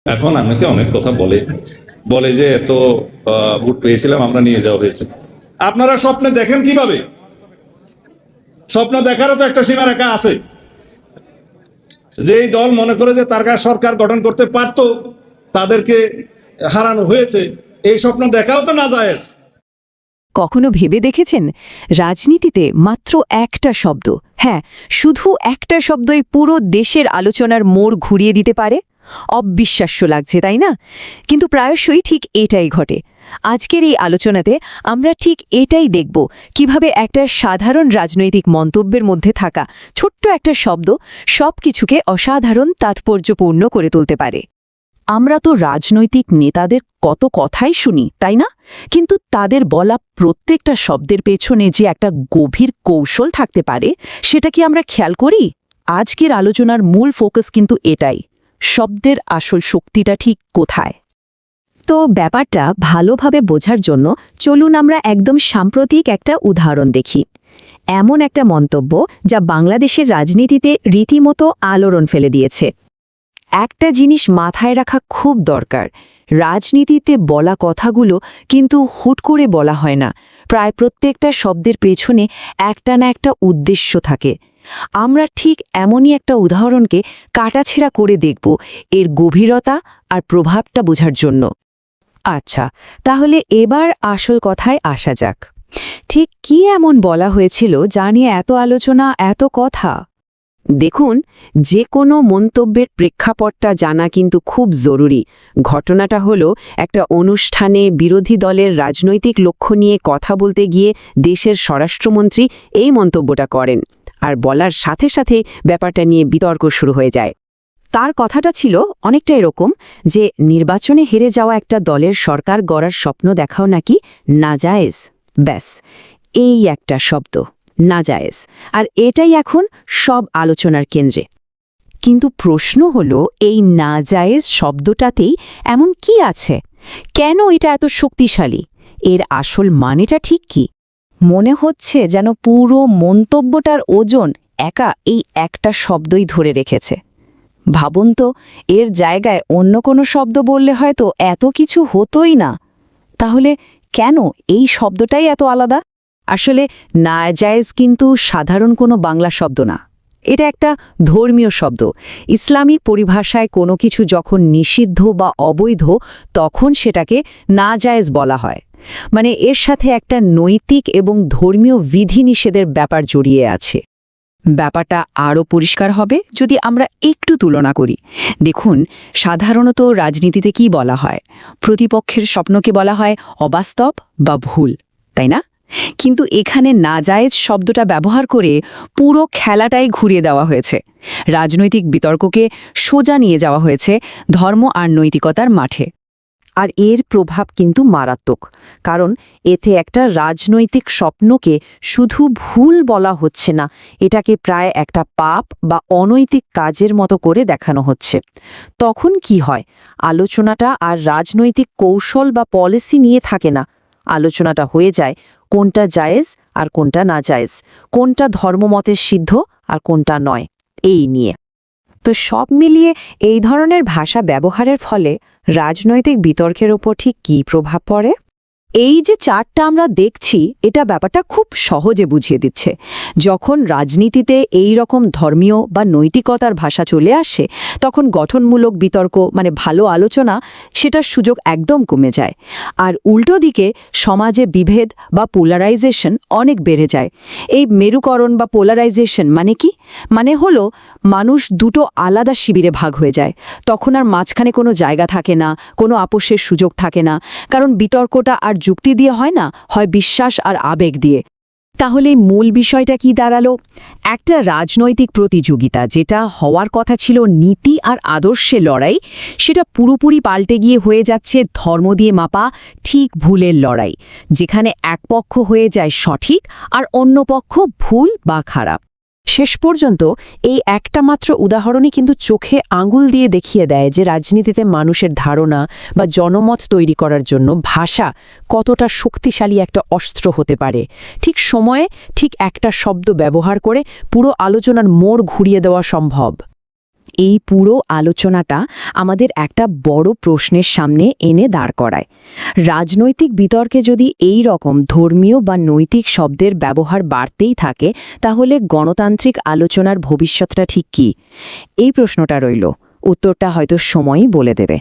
এখন আমাকে অনেক কথা বলে বলে যে এত ভোট পেয়েছিলাম, আমরা নিয়ে যাওয়া হয়েছে। আপনারা স্বপ্নে দেখেন কিভাবে? স্বপ্ন দেখারও তো একটা সীমারেখা আছে। যেই দল মনে করে যে তার সরকার গঠন করতে পারতো, তাদেরকে হারানো হয়েছে, এই স্বপ্ন দেখাও তো নাজায়েজ। কখনো ভেবে দেখেছেন রাজনীতিতে মাত্র একটা শব্দ, হ্যাঁ শুধু একটা শব্দই পুরো দেশের আলোচনার মোড় ঘুরিয়ে দিতে পারে? অবিশ্বাস্য লাগছে তাই না? কিন্তু প্রায়শই ঠিক এটাই ঘটে। আজকের এই আলোচনাতে আমরা ঠিক এটাই দেখব, কিভাবে একটা সাধারণ রাজনৈতিক মন্তব্যের মধ্যে থাকা ছোট্ট একটা শব্দ সবকিছুকে অসাধারণ তাৎপর্যপূর্ণ করে তুলতে পারে। আমরা তো রাজনৈতিক নেতাদের কত কথাই শুনি তাই না? কিন্তু তাদের বলা প্রত্যেকটা শব্দের পেছনে যে একটা গভীর কৌশল থাকতে পারে, সেটা কি আমরা খেয়াল করি? আজকের আলোচনার মূল ফোকাস কিন্তু এটাই, শব্দের আসল শক্তিটা ঠিক কোথায়। তো ব্যাপারটা ভালোভাবে বোঝার জন্য চলুন আমরা একদম সাম্প্রতিক একটা উদাহরণ দেখি। এমন একটা মন্তব্য যা বাংলাদেশের রাজনীতিতে রীতিমতো আলোড়ন ফেলে দিয়েছে। একটা জিনিস মাথায় রাখা খুব দরকার, রাজনীতিতে বলা কথাগুলো কিন্তু হুট করে বলা হয় না। প্রায় প্রত্যেকটা শব্দের পেছনে একটা না একটা উদ্দেশ্য থাকে। আমরা ঠিক এমনই একটা উদাহরণকে কাটাছেঁড়া করে দেখব এর গভীরতা আর প্রভাবটা বোঝার জন্য। আচ্ছা, তাহলে এবার আসল কথায় আসা যাক। ঠিক কি এমন বলা হয়েছিল যা নিয়ে এত আলোচনা, এত কথা? দেখুন, যে কোনো মন্তব্যের প্রেক্ষাপটটা জানা কিন্তু খুব জরুরি। ঘটনাটা হলো, একটা অনুষ্ঠানে বিরোধী দলের রাজনৈতিক লক্ষ্য নিয়ে কথা বলতে গিয়ে দেশের স্বরাষ্ট্রমন্ত্রী এই মন্তব্যটা করেন, আর বলার সাথে সাথে ব্যাপারটা নিয়ে বিতর্ক শুরু হয়ে যায়। তার কথাটা ছিল অনেকটা এরকম যে নির্বাচনে হেরে যাওয়া একটা দলের সরকার গড়ার স্বপ্ন দেখাও নাকি নাজায়েজ। ব্যাস, এই একটা শব্দ, নাজায়েজ, আর এটাই এখন সব আলোচনার কেন্দ্রে। কিন্তু প্রশ্ন হলো, এই নাজায়েজ শব্দটাতেই এমন কি আছে? কেন এটা এত শক্তিশালী? এর আসল মানেটা ঠিক কি? মনে হচ্ছে যেন পুরো মন্তব্যটার ওজন একা এই একটা শব্দই ধরে রেখেছে। ভাবুন তো, এর জায়গায় অন্য কোনো শব্দ বললে হয়তো এত কিছু হতোই না। তাহলে কেন এই শব্দটাই এত আলাদা? আসলে নাজায়েজ কিন্তু সাধারণ কোনো বাংলা শব্দ না, এটা একটা ধর্মীয় শব্দ। ইসলামী পরিভাষায় কোনো কিছু যখন নিষিদ্ধ বা অবৈধ, তখন সেটাকে নাজায়েজ বলা হয়। মানে এর সাথে একটা নৈতিক এবং ধর্মীয় বিধিনিষেধের ব্যাপার জড়িয়ে আছে। ব্যাপারটা আরও পরিষ্কার হবে যদি আমরা একটু তুলনা করি। দেখুন, সাধারণত রাজনীতিতে কি বলা হয়? প্রতিপক্ষের স্বপ্নকে বলা হয় অবাস্তব বা ভুল, তাই না? কিন্তু এখানে নাজায়েজ শব্দটা ব্যবহার করে পুরো খেলাটাই ঘুরিয়ে দেওয়া হয়েছে। রাজনৈতিক বিতর্ককে সোজা নিয়ে যাওয়া হয়েছে ধর্ম আর নৈতিকতার মাঠে। আর এর প্রভাব কিন্তু মারাত্মক, কারণ এতে একটা রাজনৈতিক স্বপ্নকে শুধু ভুল বলা হচ্ছে না, এটাকে প্রায় একটা পাপ বা অনৈতিক কাজের মতো করে দেখানো হচ্ছে। তখন কি হয়? আলোচনাটা আর রাজনৈতিক কৌশল বা পলিসি নিয়ে থাকে না, আলোচনাটা হয়ে যায় কোনটা জায়েজ আর কোনটা না জায়েজ, কোনটা ধর্মমতের সিদ্ধ আর কোনটা নয়, এই নিয়ে। তো সব মিলিয়ে এই ধরনের ভাষা ব্যবহারের ফলে রাজনৈতিক বিতর্কের ওপর ঠিক কী প্রভাব পড়ে? এই যে চার্টটা আমরা দেখছি, এটা ব্যাপারটা খুব সহজে বুঝিয়ে দিচ্ছে। যখন রাজনীতিতে এই রকম ধর্মীয় বা নৈতিকতার ভাষা চলে আসে, তখন গঠনমূলক বিতর্ক মানে ভালো আলোচনা, সেটার সুযোগ একদম কমে যায়। আর উল্টো দিকে সমাজে বিভেদ বা পোলারাইজেশন অনেক বেড়ে যায়। এই মেরুকরণ বা পোলারাইজেশন মানে কি? মানে হলো মানুষ দুটো আলাদা শিবিরে ভাগ হয়ে যায়। তখন আর মাঝখানে কোনো জায়গা থাকে না, কোনো আপোষের সুযোগ থাকে না, কারণ বিতর্কটা আর যুক্তি দিয়ে হয় না, হয় বিশ্বাস আর আবেগ দিয়ে। তাহলে মূল বিষয়টা কি দাঁড়ালো? একটা রাজনৈতিক প্রতিযোগিতা যেটা হওয়ার কথা ছিল নীতি আর আদর্শে লড়াই, সেটা পুরোপুরি পাল্টে গিয়ে হয়ে যাচ্ছে ধর্ম দিয়ে মাপা ঠিক ভুলের লড়াই, যেখানে এক পক্ষ হয়ে যায় সঠিক আর অন্য পক্ষ ভুল বা খারাপ। শেষ পর্যন্ত এই একটা মাত্র উদাহরণই কিন্তু চোখে আঙুল দিয়ে দেখিয়ে দেয় যে রাজনীতিতে মানুষের ধারণা বা জনমত তৈরি করার জন্য ভাষা কতটা শক্তিশালী একটা অস্ত্র হতে পারে। ঠিক সময়ে ঠিক একটা শব্দ ব্যবহার করে পুরো আলোচনার মোড় ঘুরিয়ে দেওয়া সম্ভব। এই পুরো আলোচনাটা আমাদের একটা বড় প্রশ্নের সামনে এনে দাঁড় করায়। রাজনৈতিক বিতর্কে যদি এই রকম ধর্মীয় বা নৈতিক শব্দের ব্যবহার বাড়তেই থাকে, তাহলে গণতান্ত্রিক আলোচনার ভবিষ্যৎটা ঠিক কী? এই প্রশ্নটা রইল, উত্তরটা হয়তো সময়ই বলে দেবে।